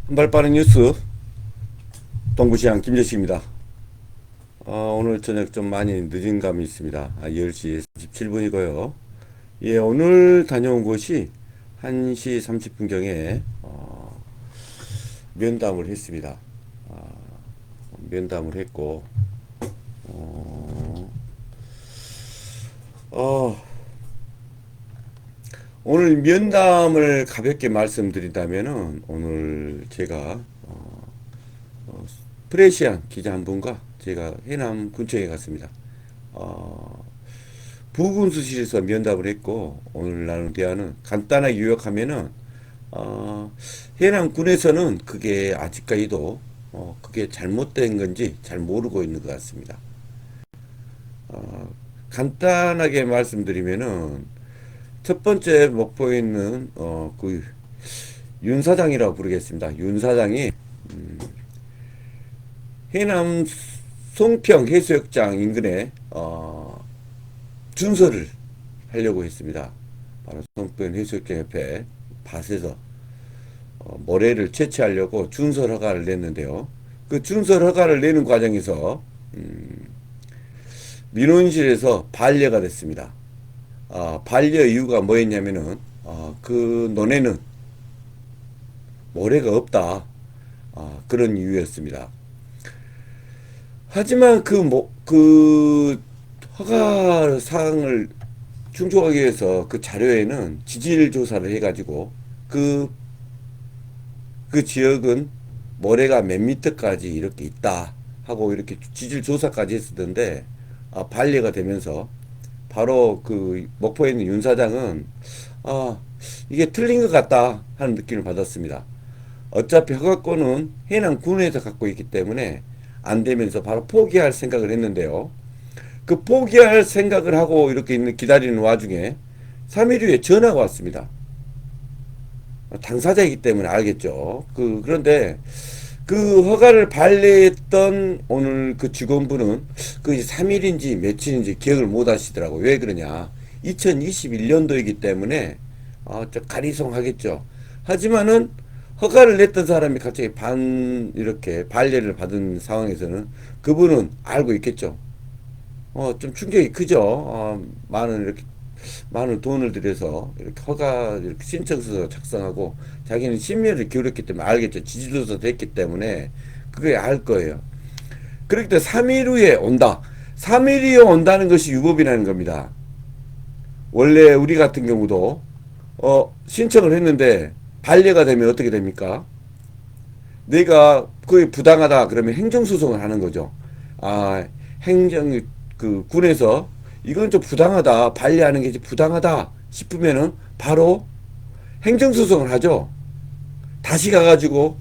한발 빠른 뉴스 동부시장 김재식입니다. 오늘 저녁 좀 많이 늦은 감이 있습니다. 10시 37분이고요. 예, 오늘 다녀온 곳이 1시 30분경에 면담을 했습니다. 면담을 했고 어, 어, 오늘 면담을 가볍게 말씀드린다면은 오늘 제가 프레시안 기자 한 분과 제가 해남 군청에 갔습니다. 어, 부군수실에서 면담을 했고 오늘 나눈 대화는 간단하게 요약하면은 해남군에서는 그게 아직까지도 그게 잘못된 건지 잘 모르고 있는 것 같습니다. 간단하게 말씀드리면은 첫 번째 목포에 있는 그 윤 사장이라고 부르겠습니다. 윤 사장이 해남 송평 해수욕장 인근에 준설을 하려고 했습니다. 바로 송평 해수욕장 옆에 밭에서 모래를 채취하려고 준설 허가를 냈는데요. 그 준설 허가를 내는 과정에서 민원실에서 반려가 됐습니다. 반려 이유가 뭐였냐면은 그 논에는 모래가 없다. 그런 이유였습니다. 하지만 그 허가 사항을 충족하기 위해서 그 자료에는 지질 조사를 해가지고 그, 그 지역은 모래가 몇 미터까지 이렇게 있다 하고 이렇게 지질 조사까지 했었는데 반려가 되면서 바로 그 목포에 있는 윤 사장은 아, 이게 틀린 것 같다 하는 느낌을 받았습니다. 어차피 허가권은 해남군에서 갖고 있기 때문에 안 되면서 바로 포기할 생각을 했는데요. 그 포기할 생각을 하고 이렇게 있는 기다리는 와중에 3일 후에 전화가 왔습니다. 당사자이기 때문에 알겠죠. 그런데 그 허가를 발내했던 오늘 그 직원분은 그 3일인지 며칠인지 기억을 못 하시더라고요. 왜 그러냐. 2021년도이기 때문에 좀 가리송하겠죠. 하지만은 허가를 냈던 사람이 갑자기 이렇게 반려를 받은 상황에서는 그분은 알고 있겠죠. 좀 충격이 크죠. 많은 돈을 들여서 이렇게 허가 이렇게 신청서 작성하고 자기는 심려를 기울였기 때문에 알겠죠. 지지도서 됐기 때문에 그게 알 거예요. 그렇기 때문에 3일 후에 온다. 3일 후에 온다는 것이 유법이라는 겁니다. 원래 우리 같은 경우도 신청을 했는데 반려가 되면 어떻게 됩니까? 내가 그게 부당하다 그러면 행정소송을 하는 거죠. 행정 그 군에서 이건 좀 부당하다 반려하는 게 부당하다 싶으면은 바로 행정소송을 하죠. 다시 가가지고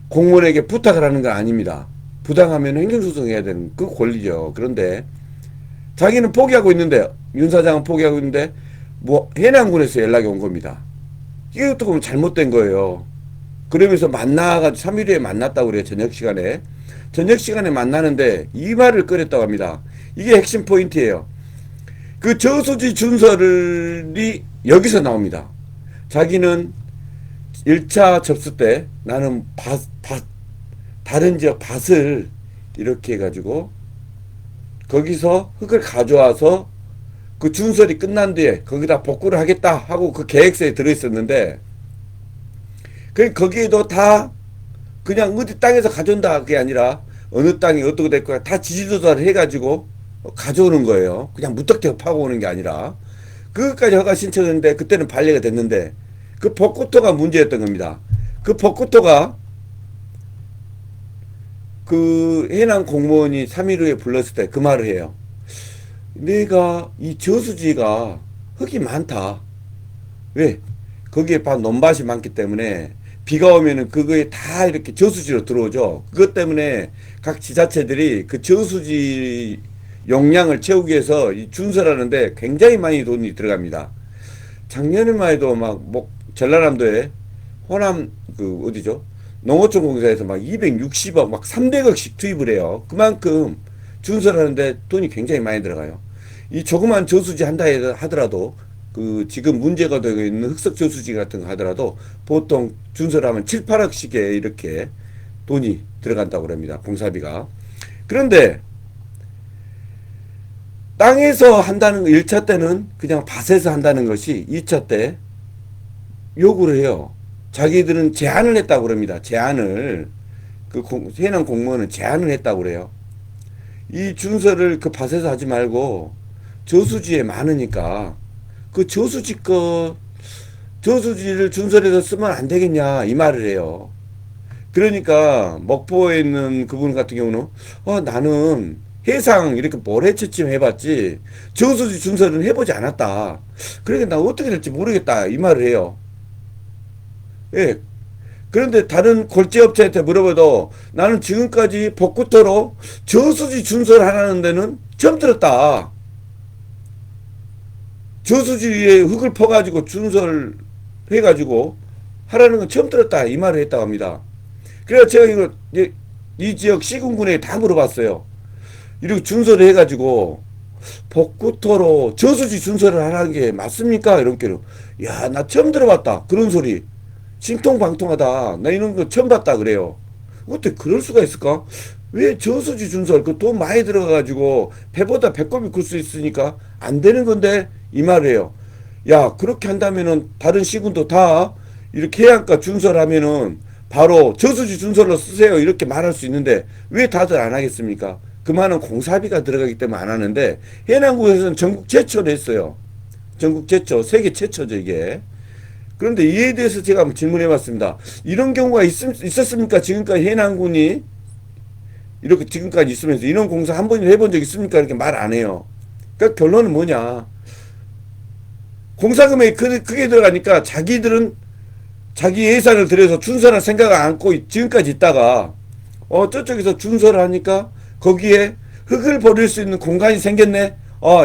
공무원에게 부탁을 하는 건 아닙니다. 부당하면 행정소송해야 되는 그 권리죠. 그런데 자기는 포기하고 있는데 윤 사장은 포기하고 있는데 뭐 해남군에서 연락이 온 겁니다. 이것도 보면 잘못된 거예요. 그러면서 만나가지고 3일 후에 만났다고 그래요. 저녁 시간에. 저녁 시간에 만나는데 이 말을 꺼냈다고 합니다. 이게 핵심 포인트예요. 그 저수지 준설이 여기서 나옵니다. 자기는 1차 접수 때 나는 다른 지역 밭을 이렇게 해가지고 거기서 흙을 가져와서 그 준설이 끝난 뒤에 거기다 복구를 하겠다 하고 그 계획서에 들어있었는데 거기에도 다 그냥 어디 땅에서 가져온다 그게 아니라 어느 땅이 어떻게 될 거야 다 지질조사를 해가지고 가져오는 거예요. 그냥 무턱대고 파고 오는 게 아니라 그것까지 허가 신청했는데 그때는 반려가 됐는데 그 벚꽃토가 문제였던 겁니다. 그 벚꽃토가 그 해남 공무원이 3일 후에 불렀을 때 그 말을 해요. 내가 이 저수지가 흙이 많다. 왜? 거기에 논밭이 많기 때문에 비가 오면은 그거에 다 이렇게 저수지로 들어오죠. 그것 때문에 각 지자체들이 그 저수지 용량을 채우기 위해서 이 준설하는데 굉장히 많이 돈이 들어갑니다. 작년에만 해도 전라남도에 호남 그 어디죠? 농어촌 공사에서 막 260억 막 300억씩 투입을 해요. 그만큼 준설하는데 돈이 굉장히 많이 들어가요. 이 조그만 저수지 한다 하더라도 그 지금 문제가 되고 있는 흑석 저수지 같은 거 하더라도 보통 준설하면 7, 8억씩에 이렇게 돈이 들어간다고 합니다. 공사비가. 그런데 땅에서 한다는 거 1차 때는 그냥 밭에서 한다는 것이 2차 때 요구를 해요. 자기들은 제안을 했다고 그럽니다. 제안을. 그 해남 공무원은 제안을 했다고 그래요. 이 준설을 그 밭에서 하지 말고 저수지에 많으니까 그 저수지를 준설에서 쓰면 안 되겠냐 이 말을 해요. 그러니까 목포에 있는 그분 같은 경우는 나는 해상 이렇게 모래채집 해봤지 저수지 준설은 해보지 않았다. 그러니까 나 어떻게 될지 모르겠다 이 말을 해요. 예. 그런데 다른 골재업체한테 물어봐도 나는 지금까지 벚구터로 저수지 준설하라는 데는 처음 들었다. 저수지에 흙을 퍼가지고 준설해가지고 하라는 건 처음 들었다 이 말을 했다고 합니다. 그래서 제가 이 지역 시군군에 다 물어봤어요. 이렇게 준설을 해가지고 벚구터로 저수지 준설을 하라는 게 맞습니까? 이렇게 야, 나 처음 들어봤다 그런 소리. 신통방통하다. 나 이런 거 처음 봤다 그래요. 어떻게 그럴 수가 있을까? 왜 저수지 준설 그 돈 많이 들어가가지고 배보다 배꼽이 클 수 있으니까 안 되는 건데 이 말이에요. 야, 그렇게 한다면은 다른 시군도 다 이렇게 해안가 준설하면은 바로 저수지 준설로 쓰세요 이렇게 말할 수 있는데 왜 다들 안 하겠습니까? 그 많은 공사비가 들어가기 때문에 안 하는데 해남구에서는 전국 최초로 했어요. 전국 최초, 세계 최초죠 이게. 그런데 이에 대해서 제가 한번 질문해 봤습니다. 이런 경우가 있었습니까? 지금까지 해남군이 이렇게 지금까지 있으면서 이런 공사 한 번이나 해본 적 있습니까? 이렇게 말 안 해요. 그러니까 결론은 뭐냐. 공사금액이 크게 들어가니까 자기들은 자기 예산을 들여서 준설할 생각을 안고 지금까지 있다가 저쪽에서 준설을 하니까 거기에 흙을 버릴 수 있는 공간이 생겼네.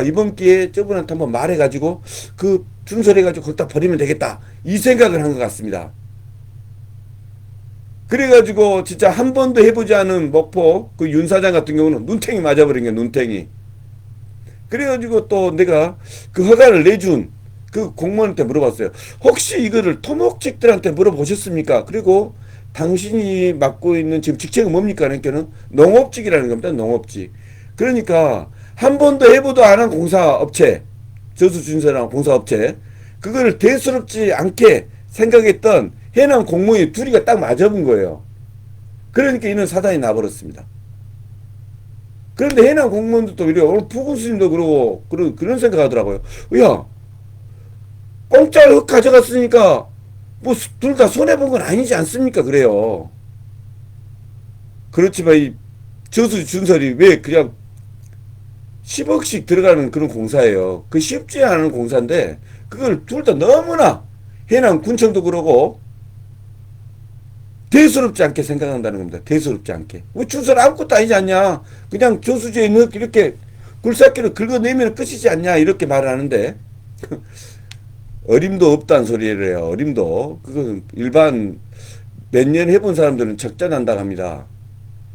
이번 기회에 저분한테 한번 말해가지고 그 준설해가지고 거기다 버리면 되겠다 이 생각을 한 것 같습니다. 그래가지고 진짜 한 번도 해보지 않은 목포 그 윤 사장 같은 경우는 눈탱이 맞아버린 거야. 눈탱이. 그래가지고 또 내가 그 허가를 내준 그 공무원한테 물어봤어요. 혹시 이거를 토목직들한테 물어보셨습니까? 그리고 당신이 맡고 있는 지금 직책은 뭡니까? 그러니까는 농업직이라는 겁니다. 농업직. 그러니까 한 번도 해보도 안 한 공사업체, 저수준설한 공사업체, 그거를 대수롭지 않게 생각했던 해남 공무원이 둘이가 딱 맞아본 거예요. 그러니까 이런 사단이 나버렸습니다. 그런데 해남 공무원들도 이래요. 부군수님도 그러고 그런 생각하더라고요. 야, 공짜로 흙 가져갔으니까 뭐 둘 다 손해본 건 아니지 않습니까? 그래요. 그렇지만 이 저수지 준설이 왜 그냥 10억씩 들어가는 그런 공사예요. 그 쉽지 않은 공사인데 그걸 둘 다 너무나 해남 군청도 그러고 대수롭지 않게 생각한다는 겁니다. 대수롭지 않게. 뭐 준설 아무것도 아니지 않냐. 그냥 저수지에 있는 이렇게 굴삭기를 긁어내면 끝이지 않냐. 이렇게 말을 하는데 어림도 없다는 소리를 해요. 어림도. 그건 일반 몇 년 해본 사람들은 적자난다고 합니다.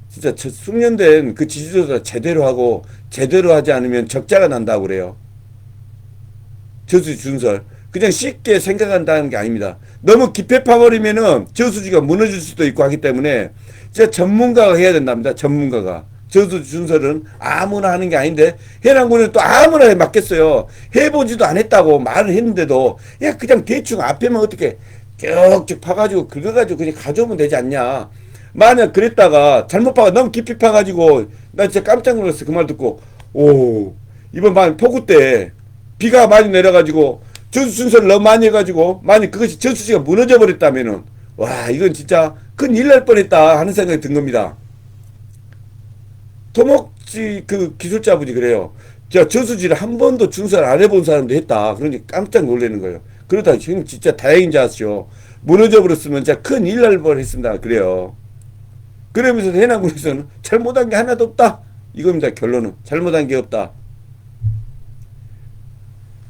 진짜 숙련된 그 지지조사 제대로 하고 제대로 하지 않으면 적자가 난다고 그래요. 저수지 준설. 그냥 쉽게 생각한다는 게 아닙니다. 너무 깊게 파버리면은 저수지가 무너질 수도 있고 하기 때문에 진짜 전문가가 해야 된답니다. 전문가가. 저수지 준설은 아무나 하는 게 아닌데 해남군은 또 아무나 맡겠어요. 해보지도 않았다고 말을 했는데도 야 그냥 대충 앞에만 어떻게 쭉쭉 파가지고 긁어가지고 그냥 가져오면 되지 않냐. 만약 그랬다가 잘못 파가 너무 깊이 파가지고 나 진짜 깜짝 놀랐어. 그 말 듣고 이번 만 폭우 때 비가 많이 내려가지고 저수지 준설을 너무 많이 해가지고 만약 그것이 저수지가 무너져 버렸다면은 와 이건 진짜 큰일 날 뻔했다 하는 생각이 든 겁니다. 토목지 그 기술자분이 그래요. 자 저수지를 한 번도 준설 안 해본 사람도 했다. 그러니 깜짝 놀라는 거예요. 그러다 지금 진짜 다행인 줄 아시죠. 무너져 버렸으면 진짜 큰일 날 뻔했습니다. 그래요. 그러면서 해남군에서는 잘못한 게 하나도 없다. 이겁니다. 결론은 잘못한 게 없다.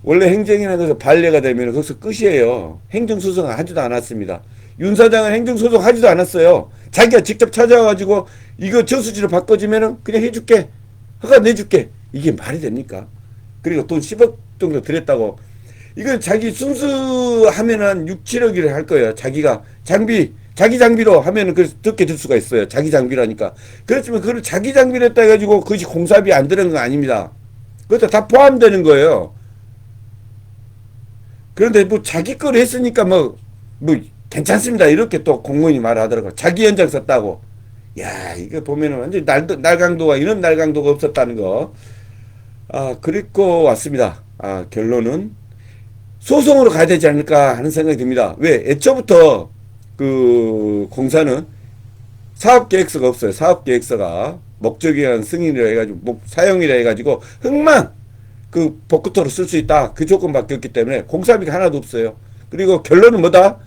원래 행정이라는 것은 반례가 되면 거기서 끝이에요. 행정소송을 하지도 않았습니다. 윤 사장은 행정소송 하지도 않았어요. 자기가 직접 찾아와가지고 이거 저수지로 바꿔주면은 그냥 해줄게. 허가 내줄게. 이게 말이 됩니까? 그리고 돈 10억 정도 들였다고. 이건 자기 순수하면은 6, 7억이를 할 거예요. 자기가 자기 장비로 하면은 그 적게 들 수가 있어요. 자기 장비라니까. 그렇지만 그걸 자기 장비로 했다 해가지고 그것이 공사비 안 드는 건 아닙니다. 그것도 다 포함되는 거예요. 그런데 뭐 자기 거를 했으니까 뭐 괜찮습니다. 이렇게 또 공무원이 말하더라고. 자기 연장 썼다고. 야, 이거 보면은 완전 날강도가 이런 날강도가 없었다는 거. 아, 그리고 왔습니다. 아, 결론은 소송으로 가야 되지 않을까 하는 생각이 듭니다. 왜? 애초부터 그 공사는 사업계획서가 없어요. 사업계획서가 목적에 의한 승인이라 해가지고, 사용이라 해가지고, 흙만 그 벚구토로 쓸 수 있다. 그 조건밖에 없기 때문에 공사비가 하나도 없어요. 그리고 결론은 뭐다?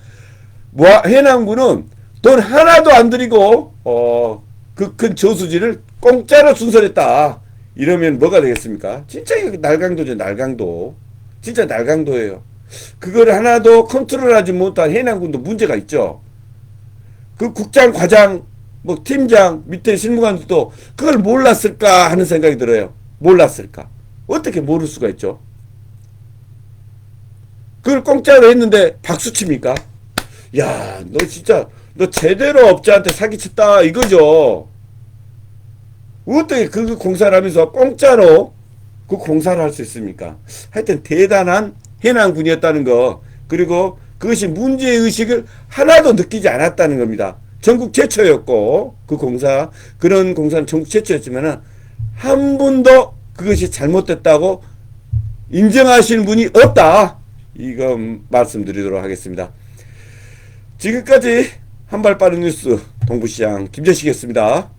해남군은 돈 하나도 안 들이고, 그 큰 저수지를 공짜로 순설했다. 이러면 뭐가 되겠습니까? 진짜 이거 날강도죠, 날강도. 진짜 날강도예요. 그걸 하나도 컨트롤하지 못한 해남군도 문제가 있죠. 그 국장, 과장, 뭐 팀장, 밑에 실무관들도 그걸 몰랐을까 하는 생각이 들어요. 몰랐을까? 어떻게 모를 수가 있죠? 그걸 공짜로 했는데 박수 칩니까? 야, 너 진짜 너 제대로 업자한테 사기쳤다 이거죠. 어떻게 그 공사를 하면서 공짜로 그 공사를 할 수 있습니까? 하여튼 대단한 해남군이었다는 거. 그리고 그것이 문제의식을 하나도 느끼지 않았다는 겁니다. 전국 최초였고 그런 공사는 전국 최초였지만은 한 분도 그것이 잘못됐다고 인정하시는 분이 없다. 이거 말씀드리도록 하겠습니다. 지금까지 한발 빠른 뉴스 동부시장 김재식이었습니다.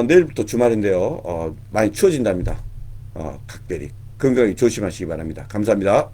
내일부터 주말인데요. 많이 추워진답니다. 각별히 건강히 조심하시기 바랍니다. 감사합니다.